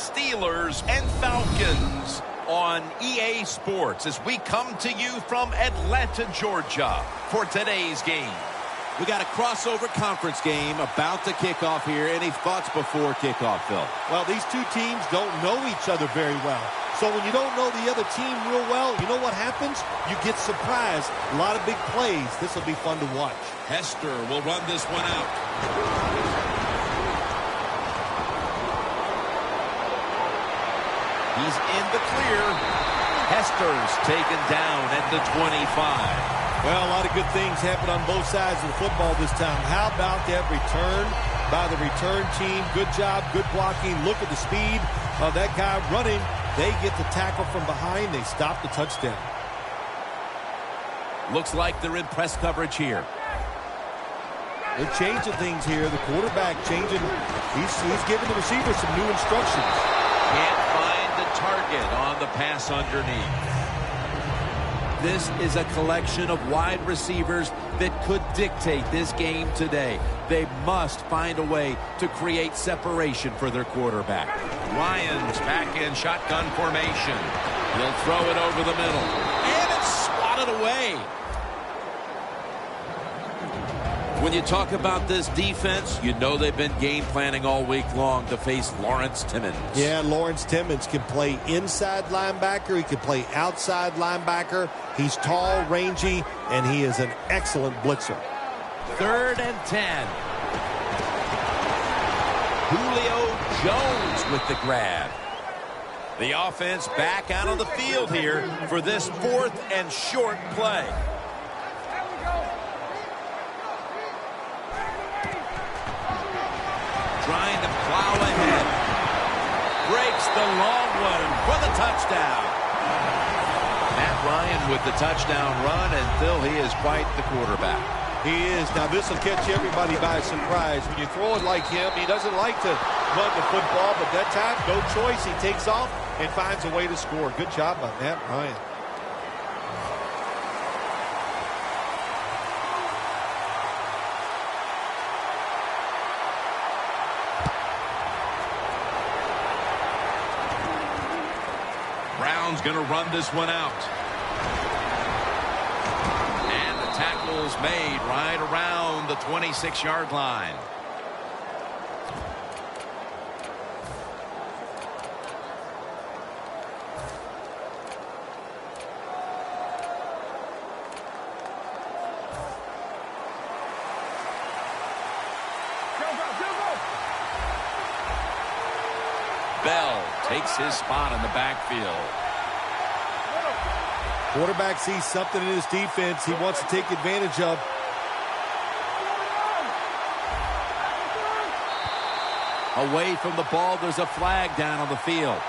Steelers and Falcons on EA Sports as we come to you from Atlanta, Georgia for today's game. We got a crossover conference game about to kick off here. Any thoughts before kickoff, Phil? Well, these two teams don't know each other very well. So when you don't know the other team real well, you know what happens? You get surprised. A lot of big plays. This will be fun to watch. Hester will run this one out. He's in the clear. Hester's taken down at the 25. Well, a lot of good things happen on both sides of the football this time. How about that return by the return team? Good job, good blocking. Look at the speed of that guy running. They get the tackle from behind. They stop the touchdown. Looks like they're in press coverage here. They're changing things here. The quarterback changing. He's giving the receiver some new instructions. Can't find the target on the pass underneath. This is a collection of wide receivers that could dictate this game today. They must find a way to create separation for their quarterback. Ryans back in shotgun formation. He'll throw it over the middle. And it's swatted away. When you talk about this defense, you know they've been game planning all week long to face Lawrence Timmons. Yeah, Lawrence Timmons can play inside linebacker. He can play outside linebacker. He's tall, rangy, and he is an excellent blitzer. 3rd and 10. Julio Jones with the grab. The offense back out on the field here for this 4th and short play. Trying to plow ahead. Breaks the long one for the touchdown. Matt Ryan with the touchdown run, and Phil, he is quite the quarterback. He is. Now, this will catch everybody by surprise. When you throw it like him, he doesn't like to run the football, but that time, no choice. He takes off and finds a way to score. Good job by Matt Ryan. Brown's going to run this one out. And the tackle's made right around the 26-yard line. Bell takes his spot in the backfield. Quarterback sees something in his defense he wants to take advantage of. Away from the ball, there's a flag down on the field.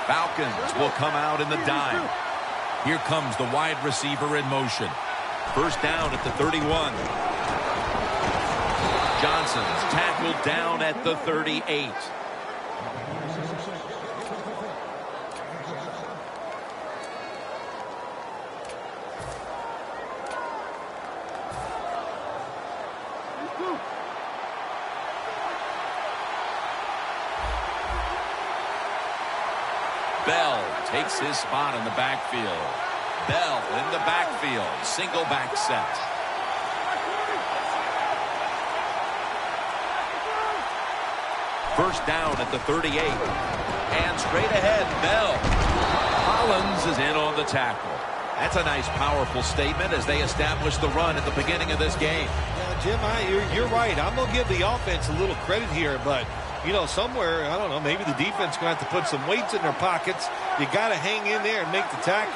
Falcons will come out in the dime. Here comes the wide receiver in motion. 1st down at the 31. Johnson's tackled down at the 38. Bell takes his spot in the backfield. Bell in the backfield. Single back set. First down at the 38. And straight ahead, Bell. Collins is in on the tackle. That's a nice, powerful statement as they establish the run at the beginning of this game. Yeah, Jim, you're right. I'm going to give the offense a little credit here, but you know, somewhere, I don't know, maybe the defense is going to have to put some weights in their pockets. You got to hang in there and make the tackle.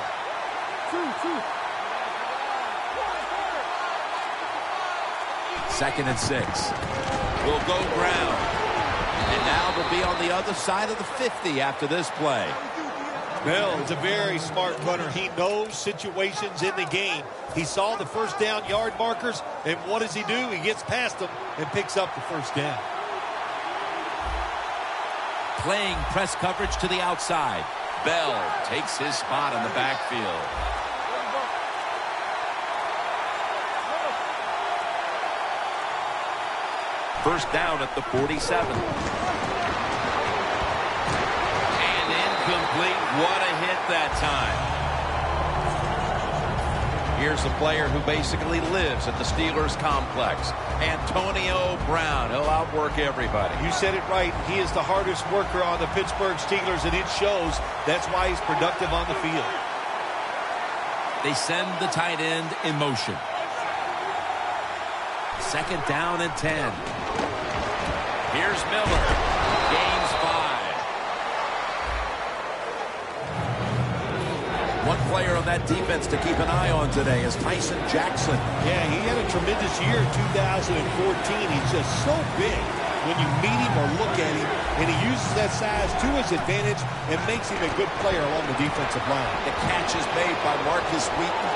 2nd and 6. Will go ground. And now they'll be on the other side of the 50 after this play. Bell is a very smart runner. He knows situations in the game. He saw the 1st down yard markers, and what does he do? He gets past them and picks up the 1st down. Playing press coverage to the outside. Bell takes his spot in the backfield. First down at the 47. And incomplete. What a hit that time. Here's a player who basically lives at the Steelers complex. Antonio Brown. He'll outwork everybody. You said it right. He is the hardest worker on the Pittsburgh Steelers, and it shows. That's why he's productive on the field. They send the tight end in motion. Second down and 10. Here's Miller. Gains 5. One player on that defense to keep an eye on today is Tyson Jackson. Yeah, he had a tremendous year in 2014. He's just so big when you meet him or look at him, and he uses that size to his advantage and makes him a good player along the defensive line. The catch is made by Marcus Wheaton.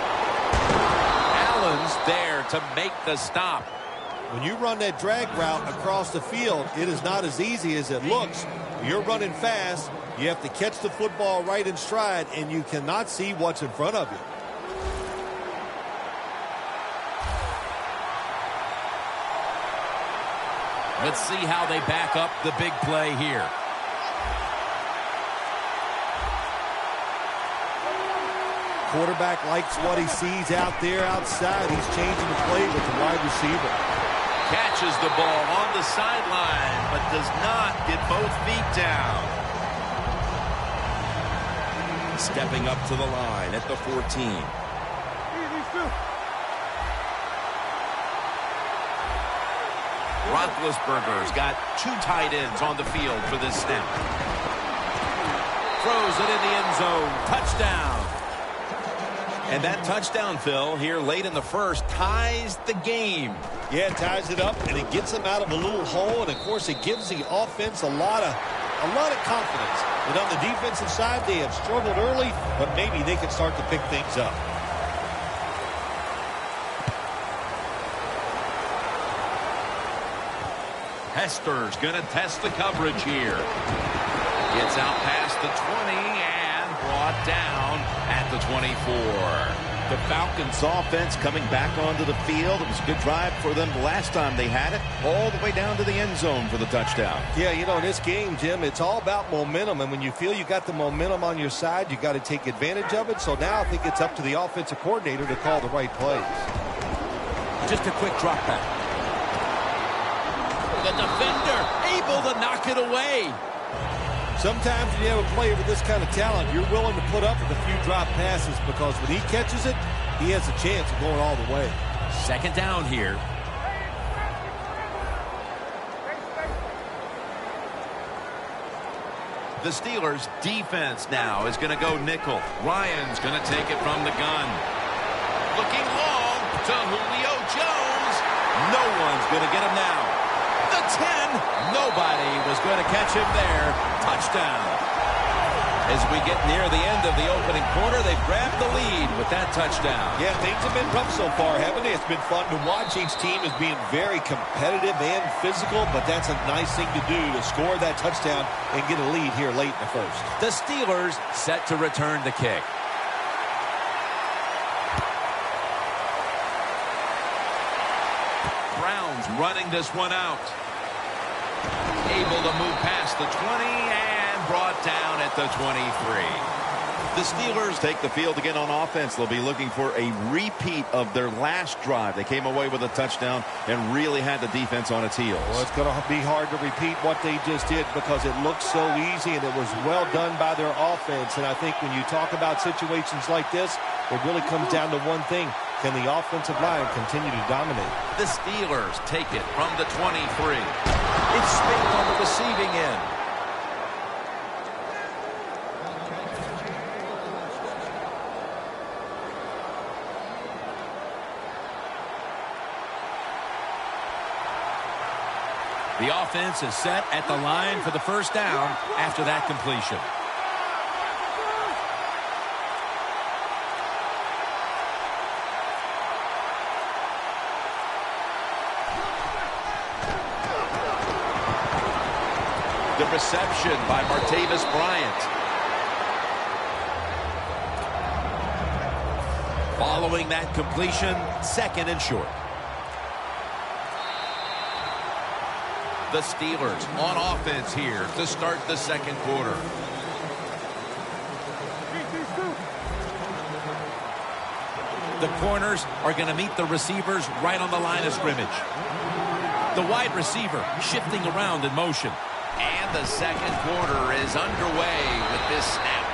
Allen's there to make the stop. When you run that drag route across the field, it is not as easy as it looks. You're running fast. You have to catch the football right in stride, and you cannot see what's in front of you. Let's see how they back up the big play here. Quarterback likes what he sees out there outside. He's changing the play with the wide receiver. Catches the ball on the sideline, but does not get both feet down. Stepping up to the line at the 14. Roethlisberger's got 2 tight ends on the field for this snap. Throws it in the end zone. Touchdown. And that touchdown, Phil, here late in the first, ties the game. Yeah, it ties it up, and it gets them out of a little hole, and, of course, it gives the offense a lot of confidence. And on the defensive side, they have struggled early, but maybe they can start to pick things up. Hester's going to test the coverage here. Gets out past the 20 and brought down at the 24. The Falcons offense coming back onto the field. It was a good drive for them the last time they had it, all the way down to the end zone for the touchdown. Yeah, you know, in this game, Jim, it's all about momentum. And when you feel you got the momentum on your side, you got to take advantage of it. So now I think it's up to the offensive coordinator to call the right plays. Just a quick drop back. The defender able to knock it away. Sometimes when you have a player with this kind of talent, you're willing to put up with a few drop passes because when he catches it, he has a chance of going all the way. Second down here. The Steelers' defense now is going to go nickel. Ryan's going to take it from the gun. Looking long to Julio Jones. No one's going to get him now. The 10. Nobody was going to catch him there. Touchdown. As we get near the end of the opening quarter, they've grabbed the lead with that touchdown. Yeah, things have been rough so far, haven't they? It's been fun to watch. Each team is being very competitive and physical, but that's a nice thing to do, to score that touchdown and get a lead here late in the first. The Steelers set to return the kick. Browns running this one out. Able to move past the 20 and brought down at the 23. The Steelers take the field again on offense. They'll be looking for a repeat of their last drive. They came away with a touchdown and really had the defense on its heels. Well, it's going to be hard to repeat what they just did because it looked so easy and it was well done by their offense. And I think when you talk about situations like this, it really comes down to one thing. Can the offensive line continue to dominate? The Steelers take it from the 23. It's Smith on the receiving end. The offense is set at the line for the first down after that completion. The reception by Martavis Bryant. Following that completion, 2nd and short. The Steelers on offense here to start the 2nd quarter. The corners are going to meet the receivers right on the line of scrimmage. The wide receiver shifting around in motion. And the 2nd quarter is underway with this snap.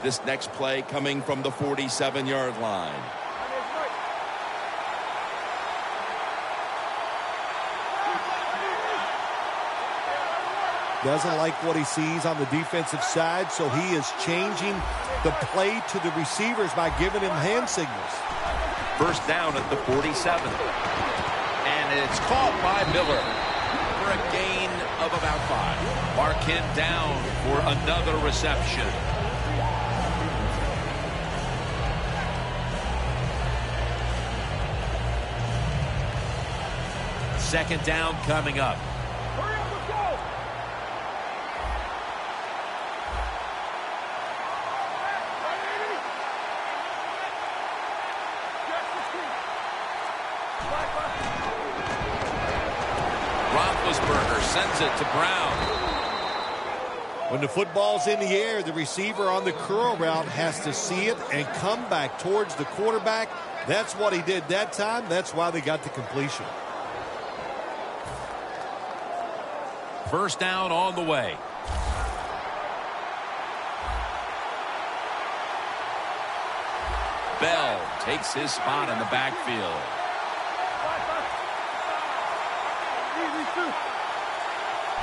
This next play coming from the 47-yard line. Doesn't like what he sees on the defensive side, so he is changing the play to the receivers by giving him hand signals. First down at the 47. And it's caught by Miller for a gain of about 5. Mark him down for another reception. Second down coming up. Roethlisberger sends it to Brown. When the football's in the air, the receiver on the curl route has to see it and come back towards the quarterback. That's what he did that time. That's why they got the completion. First down on the way. Bell takes his spot in the backfield.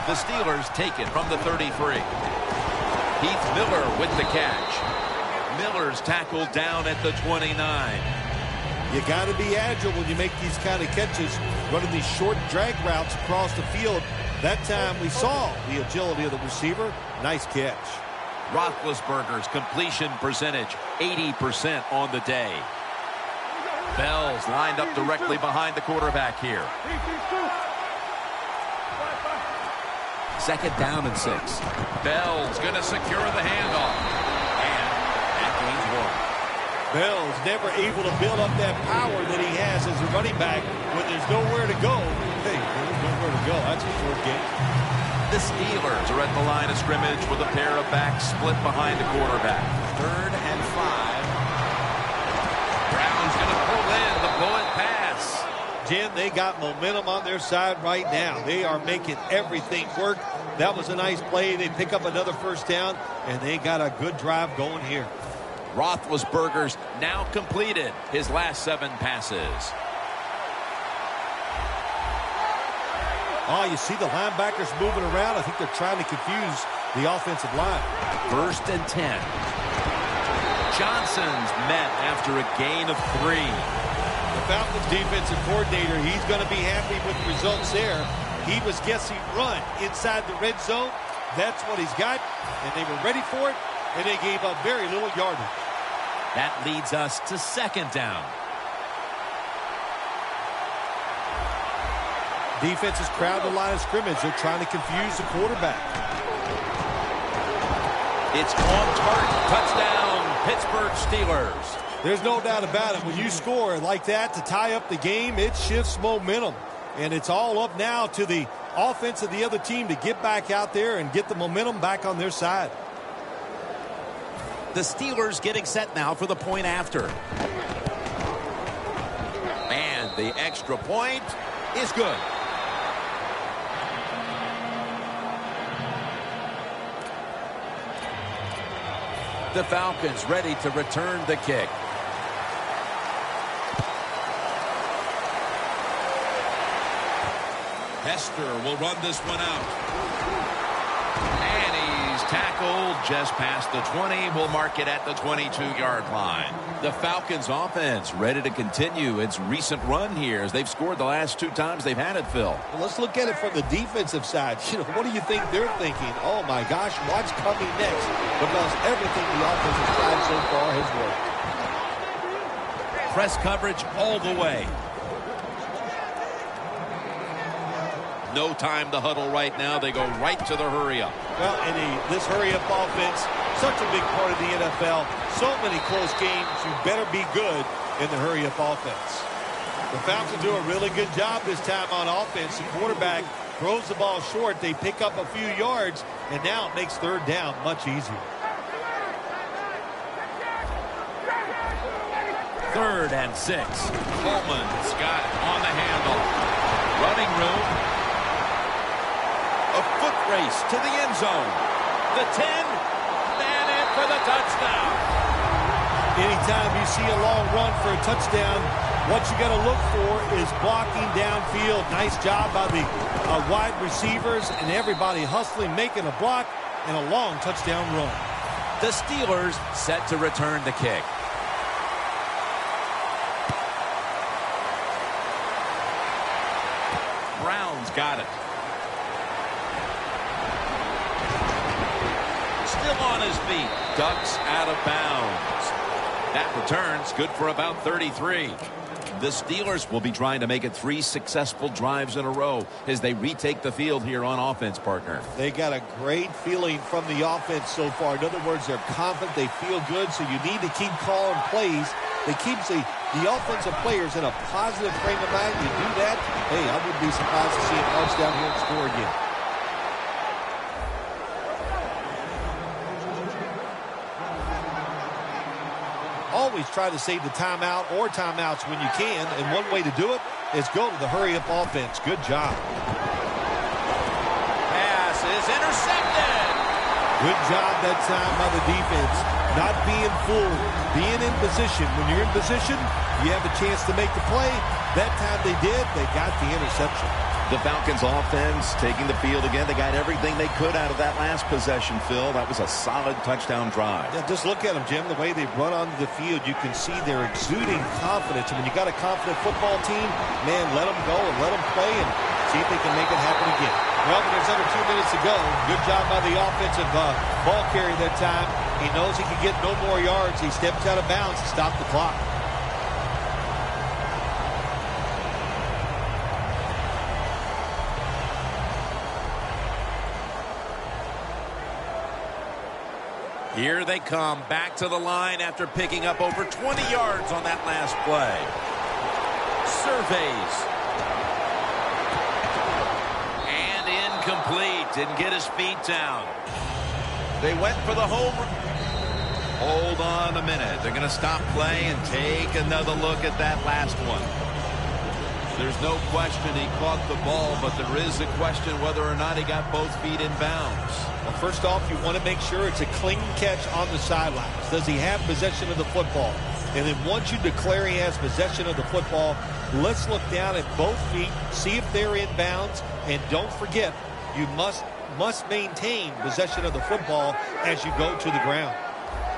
The Steelers take it from the 33. Heath Miller with the catch. Miller's tackled down at the 29. You got to be agile when you make these kind of catches, running these short drag routes across the field. That time we saw the agility of the receiver. Nice catch. Roethlisberger's completion percentage, 80% on the day. Bell's lined up directly behind the quarterback here. Second down and 6. Bell's going to secure the handoff. And that gains 1. Bell's never able to build up that power that he has as a running back when there's nowhere to go. Hey, there's nowhere to go. That's a short game. The Steelers are at the line of scrimmage with a pair of backs split behind the quarterback. 3rd and 5. Brown's going to pull in the bullet pass. Jim, they got momentum on their side right now. They are making everything work. That was a nice play. They pick up another first down, and they got a good drive going here. Roethlisberger's now completed his last 7 passes. Oh, you see the linebackers moving around. I think they're trying to confuse the offensive line. 1st and 10. Johnson's met after a gain of 3. The Falcons defensive coordinator, he's going to be happy with the results there. He was guessing run inside the red zone. That's what he's got, and they were ready for it, and they gave up very little yardage. That leads us to 2nd down. Defense is crowding the line of scrimmage. They're trying to confuse the quarterback. It's on target. Touchdown, Pittsburgh Steelers. There's no doubt about it. When you score like that to tie up the game, it shifts momentum. And it's all up now to the offense of the other team to get back out there and get the momentum back on their side. The Steelers getting set now for the point after. And the extra point is good. The Falcons ready to return the kick. Hester will run this one out. And he's tackled just past the 20. We'll mark it at the 22-yard line. The Falcons offense ready to continue its recent run here as they've scored the last 2 times they've had it, Phil. Well, let's look at it from the defensive side. You know, what do you think they're thinking? Oh, my gosh, what's coming next? Because everything the offensive side so far has worked. Press coverage all the way. no time to huddle right now. They go right to the hurry-up. Well, and this hurry-up offense, such a big part of the NFL. So many close games. You better be good in the hurry-up offense. The Falcons do a really good job this time on offense. The quarterback throws the ball short. They pick up a few yards, and now it makes third down much easier. 3rd and 6. Coleman's got it on the handle. Running room. A foot race to the end zone. The 10. And in for the touchdown. Anytime you see a long run for a touchdown, what you got to look for is blocking downfield. Nice job by the wide receivers and everybody hustling, making a block, and a long touchdown run. The Steelers set to return the kick. Brown's got it. Still on his feet. Ducks out of bounds. That return's good for about 33. The Steelers will be trying to make it 3 successful drives in a row as they retake the field here on offense, partner. They got a great feeling from the offense so far. In other words, they're confident, they feel good, so you need to keep calling plays. They keep the offensive players in a positive frame of mind. You do that, hey, I wouldn't be surprised to see them march down here and score again. Always try to save the timeout or timeouts when you can, and one way to do it is go to the hurry-up offense. Good job. Pass is intercepted. Good job that time by the defense. Not being fooled, being in position. When you're in position, you have a chance to make the play. That time they did. They got the interception. The Falcons offense taking the field again. They got everything they could out of that last possession, Phil. That was a solid touchdown drive. Yeah, just look at them, Jim. The way they run onto the field, you can see they're exuding confidence. And when you got a confident football team, man, let them go and let them play and see if they can make it happen again. Well, there's under 2 minutes to go. Good job by the offensive ball carrier that time. He knows he can get no more yards. He steps out of bounds to stop the clock. Here they come back to the line after picking up over 20 yards on that last play. Surveys. And incomplete. Didn't get his feet down. They went for the home run. Hold on a minute. They're going to stop play and take another look at that last one. There's no question he caught the ball, but there is a question whether or not he got both feet in bounds. Well, first off, you want to make sure it's a clean catch on the sidelines. Does he have possession of the football? And then once you declare he has possession of the football, let's look down at both feet, see if they're in bounds, and don't forget, you must maintain possession of the football as you go to the ground.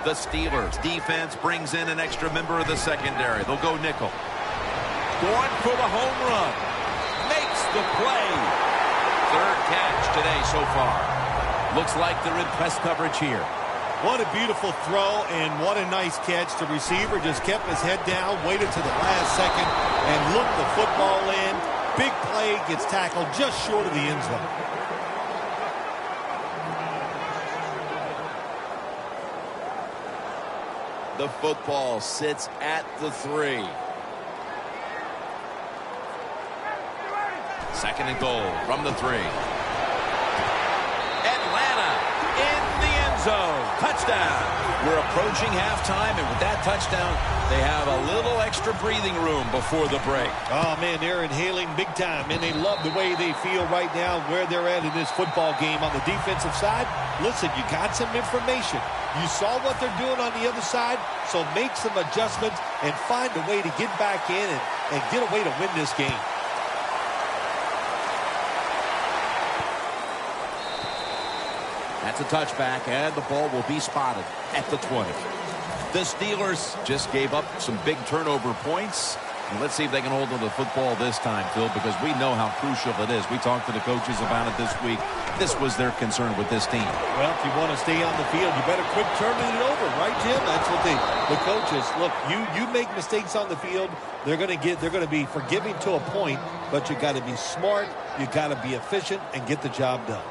The Steelers defense brings in an extra member of the secondary. They'll go nickel. Going for the home run. Makes the play. 3rd catch today so far. Looks like they're in press coverage here. What a beautiful throw and what a nice catch. The receiver just kept his head down, waited to the last second, and looked the football in. Big play, gets tackled just short of the end zone. The football sits at the 3. 2nd and goal from the 3. Atlanta in the end zone. Touchdown. We're approaching halftime, and with that touchdown, they have a little extra breathing room before the break. Oh, man, they're inhaling big time, and they love the way they feel right now, where they're at in this football game. On the defensive side, listen, you got some information. You saw what they're doing on the other side, so make some adjustments and find a way to get back in and get a way to win this game. That's a touchback, and the ball will be spotted at the 20. The Steelers just gave up some big turnover points, Let's see if they can hold on to the football this time, Phil, because we know how crucial it is. We talked to the coaches about it this week. This was their concern with this team. Well, if you want to stay on the field, you better quit turning it over, right, Jim? That's what the coaches look. You make mistakes on the field, they're going to be forgiving to a point, but you got to be smart, you got to be efficient, and get the job done.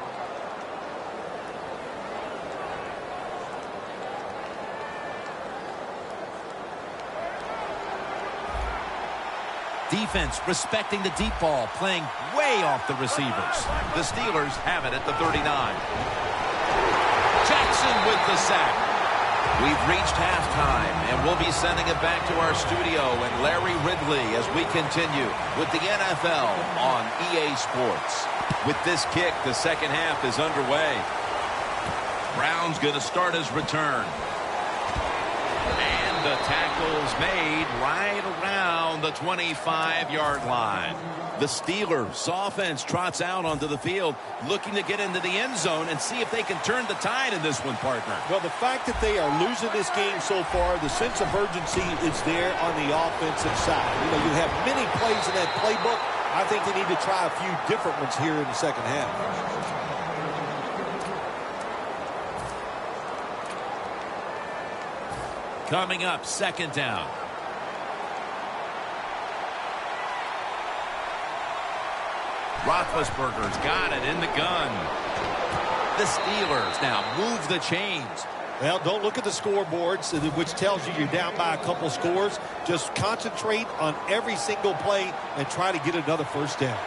Defense respecting the deep ball, playing way off the receivers. The Steelers have it at the 39. Jackson with the sack. We've reached halftime, and we'll be sending it back to our studio and Larry Ridley as we continue with the NFL on EA Sports. With this kick, the second half is underway. Brown's going to start his return. And the tackle's made right around the 25-yard line. The Steelers offense trots out onto the field, looking to get into the end zone and see if they can turn the tide in this one, partner. Well, the fact that they are losing this game so far, the sense of urgency is there on the offensive side. You know, you have many plays in that playbook. I think they need to try a few different ones here in the second half. Coming up, second down. Roethlisberger's got it in the gun. The Steelers now move the chains. Well, don't look at the scoreboards, which tells you you're down by a couple scores. Just concentrate on every single play and try to get another first down.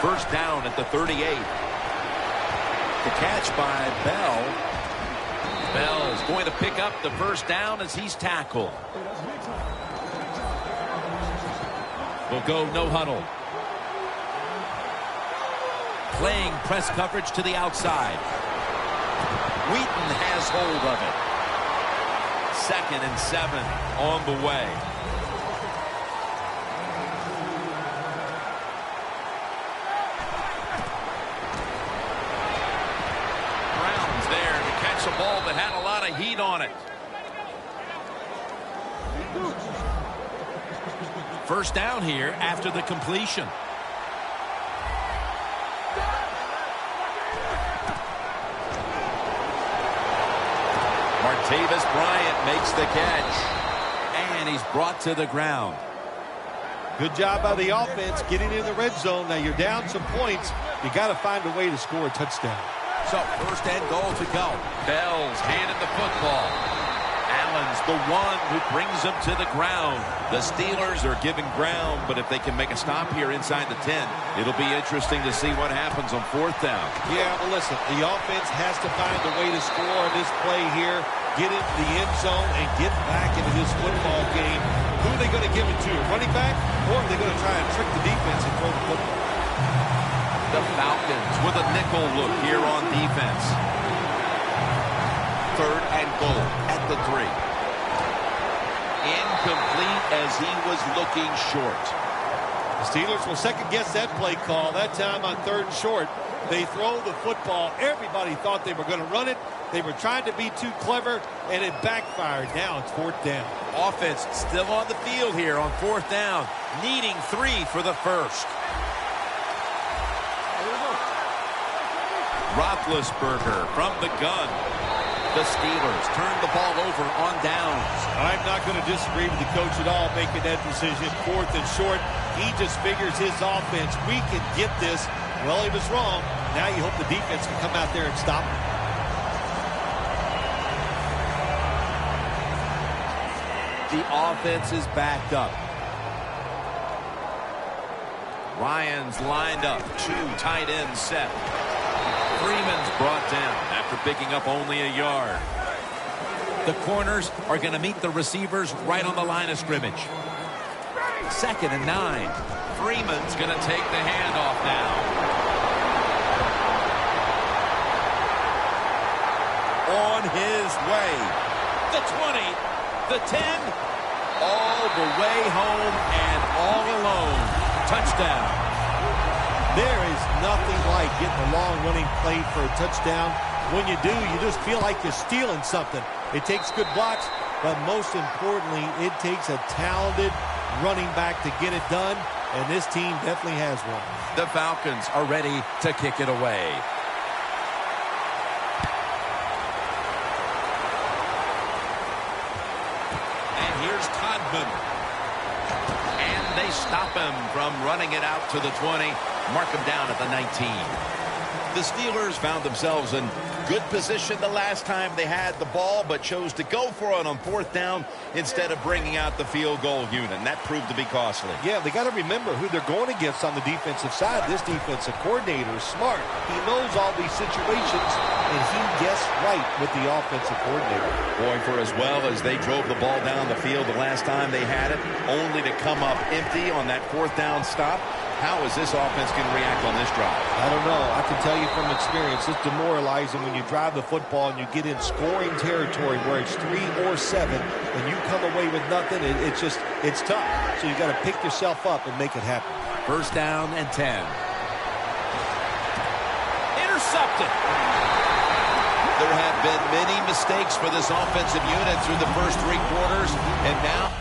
First down at the 38. The catch by Bell. Bell's going to pick up the first down as he's tackled. We'll go no huddle. Playing press coverage to the outside. Wheaton has hold of it. 2nd and 7 on the way. Brown's there to catch a ball that had a lot of heat on it. First down here after the completion. Martavis Bryant makes the catch. And he's brought to the ground. Good job by the offense getting in the red zone. Now you're down some points. You got to find a way to score a touchdown. So first and goal to go. Bell's handed the football. Allen's the one who brings him to the ground. The Steelers are giving ground, but if they can make a stop here inside the 10, it'll be interesting to see what happens on 4th down. Yeah, well, listen, the offense has to find a way to score on this play here, get into the end zone, and get back into this football game. Who are they going to give it to? A running back? Or are they going to try and trick the defense and throw the football? The Falcons with a nickel look here on defense. 3rd and goal at the 3. Incomplete as he was looking short. The Steelers will second-guess that play call. That time on 3rd and short, they throw the football. Everybody thought they were going to run it. They were trying to be too clever, and it backfired. Now it's 4th down. Offense still on the field here on 4th down, needing 3 for the first. Roethlisberger from the gun. The Steelers turn the ball over on downs. I'm not going to disagree with the coach at all making that decision. 4th and short. He just figures his offense, we can get this. Well, he was wrong. Now you hope the defense can come out there and stop him. The offense is backed up. Ryan's lined up. 2 tight ends set. Freeman's brought down after picking up only a yard. The corners are going to meet the receivers right on the line of scrimmage. 2nd and 9. Freeman's going to take the handoff now. On his way. The 20, the 10, all the way home and all alone. Touchdown. There is nothing like getting a long running play for a touchdown. When you do, you just feel like you're stealing something. It takes good blocks, but most importantly, it takes a talented running back to get it done, and this team definitely has one. The Falcons are ready to kick it away. And here's Todman. And they stop him from running it out to the 20. Mark him down at the 19. The Steelers found themselves in good position the last time they had the ball, but chose to go for it on 4th down instead of bringing out the field goal unit, and that proved to be costly. Yeah, they got to remember who they're going against on the defensive side. This defensive coordinator is smart. He knows all these situations, and he guessed right with the offensive coordinator. Boy, for as well as they drove the ball down the field the last time they had it, only to come up empty on that 4th down stop. How is this offense going to react on this drive? I don't know. I can tell you from experience, it's demoralizing when you drive the football and you get in scoring territory where it's 3 or 7 and you come away with nothing. It's tough. So you got to pick yourself up and make it happen. 1st down and 10. Intercepted. There have been many mistakes for this offensive unit through the first 3 quarters, and now